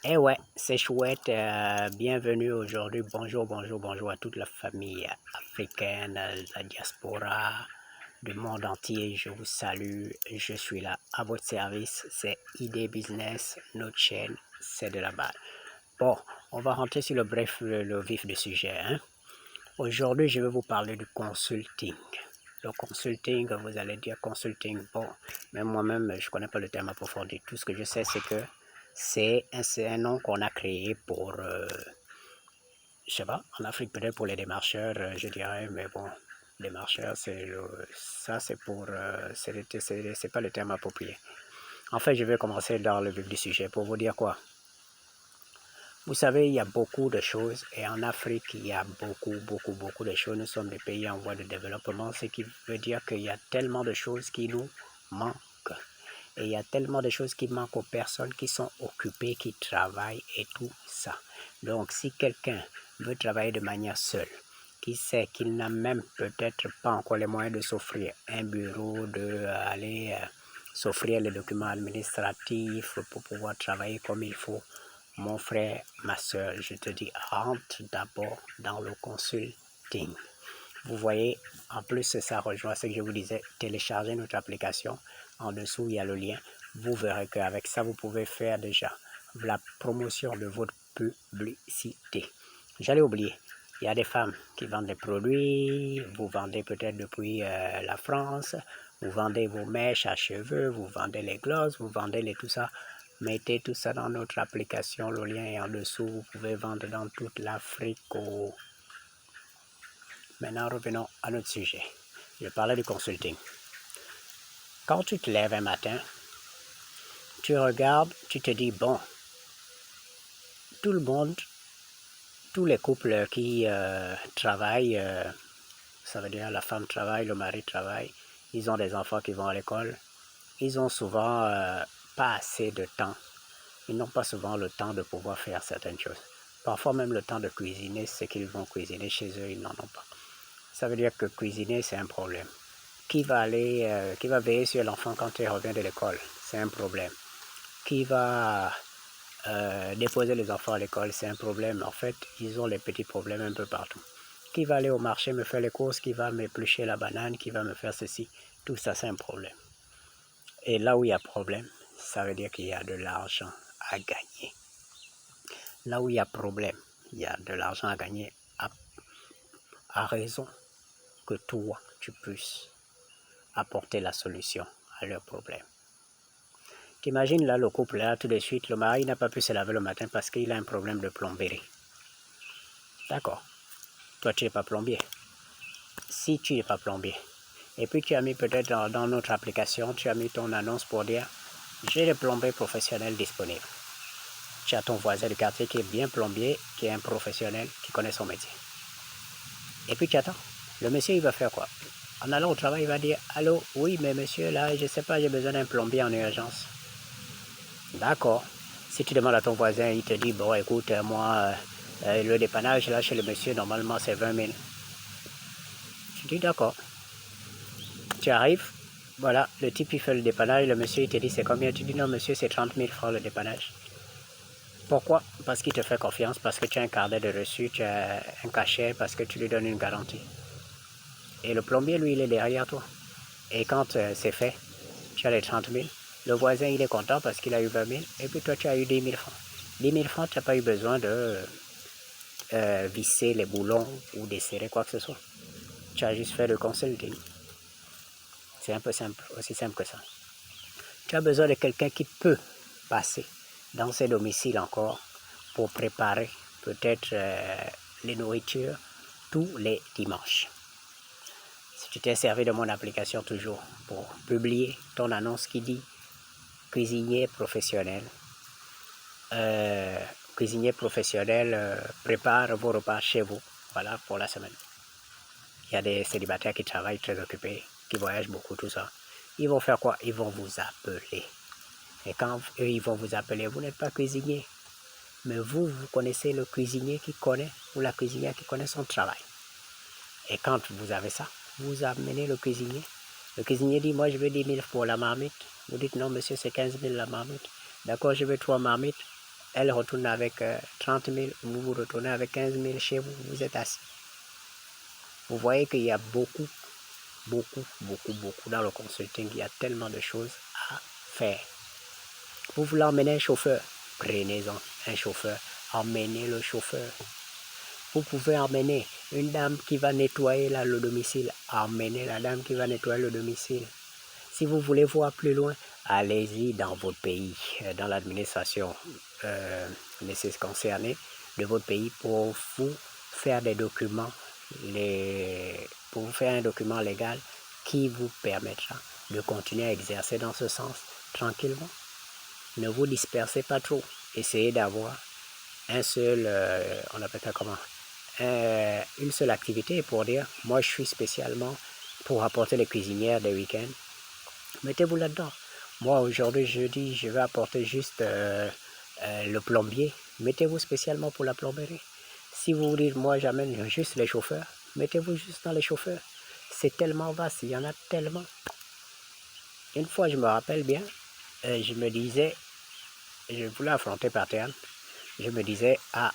Eh ouais, c'est chouette. Bienvenue aujourd'hui. Bonjour, bonjour, bonjour à toute la famille africaine, la diaspora du monde entier. Je vous salue. Je suis là à votre service. C'est ID Business, notre chaîne, c'est de la balle. Bon, on va rentrer sur le vif du sujet, hein. Aujourd'hui, je vais vous parler du consulting. Le consulting, vous allez dire consulting, bon, même moi-même, je ne connais pas le terme approfondi. Tout ce que je sais, c'est que c'est un nom qu'on a créé pour, je sais pas, en Afrique peut-être pour les démarcheurs, je dirais, mais bon, démarcheurs, ça c'est pour, c'est pas le terme approprié. En fait, je vais commencer dans le vif du sujet pour vous dire quoi. Vous savez, il y a beaucoup de choses et en Afrique, il y a beaucoup de choses. Nous sommes des pays en voie de développement, ce qui veut dire qu'il y a tellement de choses qui nous manquent. Et il y a tellement de choses qui manquent aux personnes qui sont occupées, qui travaillent et tout ça. Donc, si quelqu'un veut travailler de manière seule, qui sait qu'il n'a même peut-être pas encore les moyens de s'offrir un bureau, d'aller s'offrir les documents administratifs pour pouvoir travailler comme il faut, mon frère, ma soeur, je te dis, rentre d'abord dans le consulting. Vous voyez, en plus, ça rejoint ce que je vous disais, téléchargez notre application. En dessous, il y a le lien. Vous verrez qu'avec ça, vous pouvez faire déjà la promotion de votre publicité. J'allais oublier, il y a des femmes qui vendent des produits, vous vendez peut-être depuis la France, vous vendez vos mèches à cheveux, vous vendez les glosses, vous vendez tout ça. Mettez tout ça dans notre application, le lien est en dessous, vous pouvez vendre dans toute l'Afrique. Maintenant, revenons à notre sujet. Je parlais du consulting. Quand tu te lèves un matin, tu regardes, tu te dis, bon, tout le monde, tous les couples qui travaillent, ça veut dire la femme travaille, le mari travaille, ils ont des enfants qui vont à l'école, ils ont souvent pas assez de temps. Ils n'ont pas souvent le temps de pouvoir faire certaines choses. Parfois même le temps de cuisiner, ce qu'ils vont cuisiner chez eux, ils n'en ont pas. Ça veut dire que cuisiner, c'est un problème. Qui va veiller sur l'enfant quand il revient de l'école? C'est un problème. Qui va déposer les enfants à l'école? C'est un problème. En fait, ils ont les petits problèmes un peu partout. Qui va aller au marché me faire les courses? Qui va m'éplucher la banane? Qui va me faire ceci? Tout ça, c'est un problème. Et là où il y a problème, ça veut dire qu'il y a de l'argent à gagner. Là où il y a problème, il y a de l'argent à gagner à raison que toi, tu puisses apporter la solution à leurs problèmes. T'imagines là le couple là tout de suite, le mari n'a pas pu se laver le matin parce qu'il a un problème de plomberie. D'accord. Toi tu n'es pas plombier. Si tu n'es pas plombier, et puis tu as mis peut-être dans notre application, tu as mis ton annonce pour dire j'ai des plombiers professionnels disponibles. Tu as ton voisin du quartier qui est bien plombier, qui est un professionnel, qui connaît son métier. Et puis tu attends. Le monsieur il va faire quoi? En allant au travail, il va dire allô, oui, mais monsieur, là, je ne sais pas, j'ai besoin d'un plombier en urgence. D'accord. Si tu demandes à ton voisin, il te dit bon, écoute, moi, le dépannage là chez le monsieur, normalement, c'est 20 000. Tu dis d'accord. Tu arrives, voilà, le type il fait le dépannage, le monsieur il te dit c'est combien? Tu dis non, monsieur, c'est 30 000 francs le dépannage. Pourquoi? Parce qu'il te fait confiance, parce que tu as un carnet de reçu, tu as un cachet, parce que tu lui donnes une garantie. Et le plombier, lui, il est derrière toi. Et quand c'est fait, tu as les 30 000. Le voisin, il est content parce qu'il a eu 20 000. Et puis toi, tu as eu 10 000 francs. 10 000 francs, tu n'as pas eu besoin de visser les boulons ou desserrer quoi que ce soit. Tu as juste fait le consulting. C'est un peu simple, aussi simple que ça. Tu as besoin de quelqu'un qui peut passer dans ses domiciles encore pour préparer peut-être les nourritures tous les dimanches. Si tu t'es servi de mon application toujours pour publier ton annonce qui dit cuisinier professionnel, prépare vos repas chez vous, voilà, pour la semaine. Il y a des célibataires qui travaillent très occupés, qui voyagent beaucoup, tout ça. Ils vont faire quoi? Ils vont vous appeler. Et quand eux, ils vont vous appeler, vous n'êtes pas cuisinier. Mais vous connaissez le cuisinier qui connaît, ou la cuisinière qui connaît son travail. Et quand vous avez ça, vous amenez le cuisinier. Le cuisinier dit, moi je veux 10 000 pour la marmite. Vous dites, non monsieur, c'est 15 000 la marmite. D'accord, je veux 3 marmites. elle retourne avec 30 000, vous retournez avec 15 000 chez vous, vous êtes assis. Vous voyez qu'il y a beaucoup dans le consulting, il y a tellement de choses à faire. Vous voulez emmener un chauffeur, prenez-en un chauffeur, emmenez le chauffeur. Vous pouvez emmener une dame qui va nettoyer le domicile, emmenez la dame qui va nettoyer le domicile. Si vous voulez voir plus loin, allez-y dans votre pays, dans l'administration concernée de votre pays pour vous faire des documents, pour vous faire un document légal qui vous permettra de continuer à exercer dans ce sens tranquillement. Ne vous dispersez pas trop. Essayez d'avoir un seul, on appelle ça comment, une seule activité pour dire, moi je suis spécialement pour apporter les cuisinières des week-ends. Mettez-vous là-dedans. Moi, aujourd'hui, je dis, je vais apporter juste le plombier. Mettez-vous spécialement pour la plomberie. Si vous dites, moi, j'amène juste les chauffeurs, mettez-vous juste dans les chauffeurs. C'est tellement vaste, il y en a tellement. Une fois, je me rappelle bien, je me disais, je voulais affronter Paterne. Je me disais, ah,